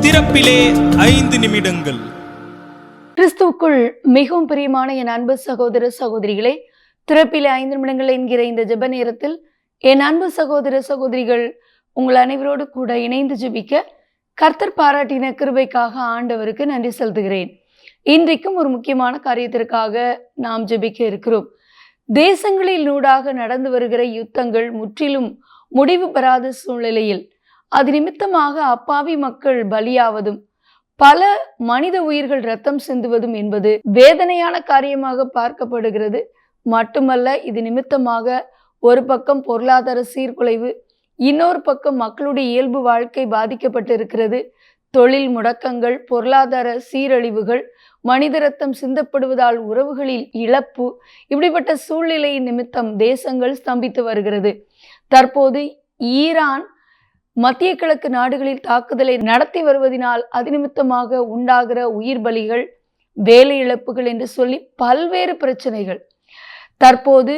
திறப்பிலே 5 நிமிடங்கள். கிறிஸ்துவுக்குள் மிகவும் பிரியமான என் அன்பு சகோதர சகோதரிகளே, திறப்பிலே 5 நிமிடங்கள் என்கிற இந்த ஜெப நேரத்தில் என் அன்பு சகோதர சகோதரிகள் உங்கள் அனைவரோடு கூட இணைந்து ஜெபிக்க கர்த்தர் பாராட்டின கிருபைக்காக ஆண்டவருக்கு நன்றி செலுத்துகிறேன். இன்றைக்கும் ஒரு முக்கியமான காரியத்திற்காக நாம் ஜெபிக்க இருக்கிறோம். தேசங்களில் நூடாக நடந்து வருகிற யுத்தங்கள் முற்றிலும் முடிவு பெறாத சூழ்நிலையில் அது நிமித்தமாக அப்பாவி மக்கள் பலியாவதும் பல மனித உயிர்கள் இரத்தம் சிந்துவதும் என்பது வேதனையான காரியமாக பார்க்கப்படுகிறது. மட்டுமல்ல, இது நிமித்தமாக ஒரு பக்கம் பொருளாதார சீர்குலைவு, இன்னொரு பக்கம் மக்களுடைய இயல்பு வாழ்க்கை பாதிக்கப்பட்டிருக்கிறது. தொழில் முடக்கங்கள், பொருளாதார சீரழிவுகள், மனித ரத்தம் சிந்தப்படுவதால் உறவுகளில் இழப்பு, இப்படிப்பட்ட சூழ்நிலை நிமித்தம் தேசங்கள் ஸ்தம்பித்து வருகிறது. தற்போது ஈரான் மத்திய கிழக்கு நாடுகளில் தாக்குதலை நடத்தி வருவதனால் அது நிமித்தமாக உண்டாகிற உயிர் பலிகள், வேலை இழப்புகள் என்று சொல்லி பல்வேறு பிரச்சனைகள். தற்போது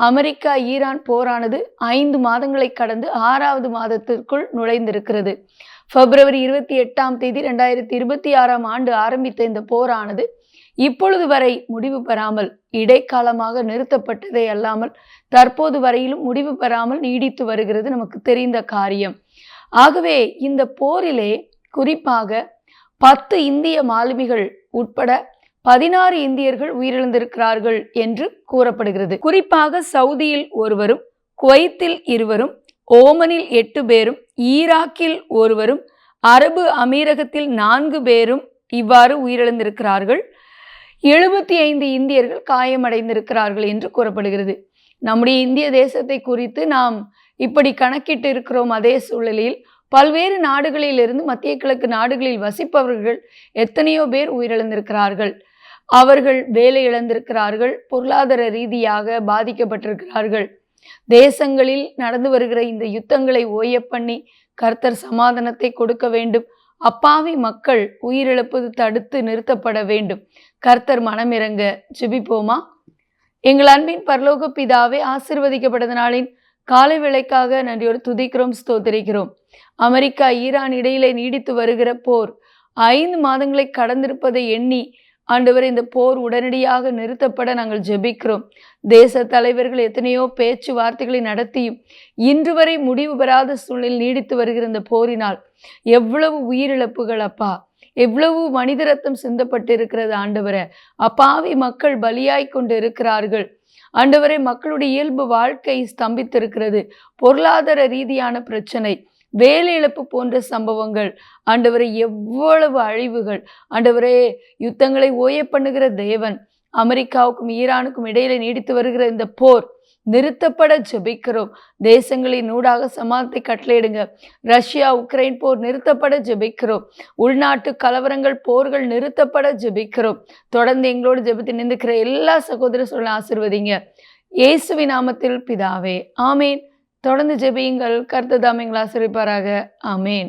அமெரிக்கா ஈரான் போரானது 5 மாதங்களை கடந்து 6வது மாதத்திற்குள் நுழைந்திருக்கிறது. பிப்ரவரி 28 2026 ஆரம்பித்த இந்த போரானது இப்பொழுது வரை முடிவு பெறாமல், இடைக்காலமாக நிறுத்தப்பட்டதே அல்லாமல் தற்போது வரையிலும் முடிவு பெறாமல் நீடித்து வருகிறது, நமக்கு தெரிந்த காரியம். ஆகவே இந்த போரிலே குறிப்பாக 10 இந்திய மாலுமிகள் உட்பட 16 இந்தியர்கள் உயிரிழந்திருக்கிறார்கள் என்று கூறப்படுகிறது. குறிப்பாக சவுதியில் ஒருவரும், குவைத்தில் 2வரும், ஓமனில் 8 பேரும், ஈராக்கில் 1வரும், அரபு அமீரகத்தில் 4 பேரும் இவ்வாறு உயிரிழந்திருக்கிறார்கள். 75 இந்தியர்கள் காயமடைந்திருக்கிறார்கள் என்று கூறப்படுகிறது. நம்முடைய இந்திய தேசத்தை குறித்து நாம் இப்படி கணக்கிட்டு இருக்கிறோம். அதே சூழ்நிலையில் பல்வேறு நாடுகளிலிருந்து மத்திய கிழக்கு நாடுகளில் வசிப்பவர்கள் எத்தனையோ பேர் உயிரிழந்திருக்கிறார்கள். அவர்கள் வேலை இழந்திருக்கிறார்கள், பொருளாதார ரீதியாக பாதிக்கப்பட்டிருக்கிறார்கள். தேசங்களில் நடந்து வருகிற இந்த யுத்தங்களை ஓய பண்ணி கர்த்தர் சமாதானத்தை கொடுக்க வேண்டும். அப்பாவி மக்கள் உயிரிழப்பது தடுத்து நிறுத்தப்பட வேண்டும். கர்த்தர் மனமிறங்க ஜெபிப்போமா? எங்கள் அன்பின் பரலோக பிதாவே, ஆசீர்வதிக்கப்பட்ட நாளின் காலை வேளைக்காக நன்றியோடு துதிக்கிறோம், ஸ்தோத்திரிக்கிறோம். அமெரிக்கா ஈரான் இடையிலே நீடித்து வருகிற போர் 5 மாதங்களை கடந்திருப்பதை எண்ணி ஆண்டவரே, இந்த போர் உடனடியாக நிறுத்தப்பட நாங்கள் ஜெபிக்கிறோம். தேச தலைவர்கள் எத்தனையோ பேச்சுவார்த்தைகளை நடத்தியும் இன்று வரை முடிவு பெறாத சூழ்நிலையில் நீடித்து வருகிற இந்த போரினால் எவ்வளவு உயிரிழப்புகள் அப்பா, எவ்வளவு மனித ரத்தம் சிந்தப்பட்டு இருக்கிறது ஆண்டவரே. அப்பாவி மக்கள் பலியாய் கொண்டு இருக்கிறார்கள் ஆண்டவரே. மக்களுடைய இயல்பு வாழ்க்கை ஸ்தம்பித்திருக்கிறது. பொருளாதார ரீதியான பிரச்சனை, வேலை இழப்பு போன்ற சம்பவங்கள் ஆண்டவரே, எவ்வளவு அழிவுகள் ஆண்டவரே. யுத்தங்களை ஓய பண்ணுகிற தேவன், அமெரிக்காவுக்கும் ஈரானுக்கும் இடையில நீடித்து வருகிற இந்த போர் நிறுத்தப்பட ஜெபிக்கிறோம். தேசங்களின் ஊடாக சமாதானத்தை கட்டளையிடுங்க. ரஷ்யா உக்ரைன் போர் நிறுத்தப்பட ஜெபிக்கிறோம். உள்நாட்டு கலவரங்கள், போர்கள் நிறுத்தப்பட ஜெபிக்கிறோம். தொடர்ந்து எங்களோடு ஜெபத்தில் நின்றுக்கிற எல்லா சகோதர சொல்ல ஆசீர்வதிங்க. இயேசுவின் நாமத்தில் பிதாவே, ஆமேன். தொடர்ந்து ஜெபியுங்கள். கர்த்தர் தாமே எங்களை ஆசீர்வதிப்பாராக. ஆமேன்.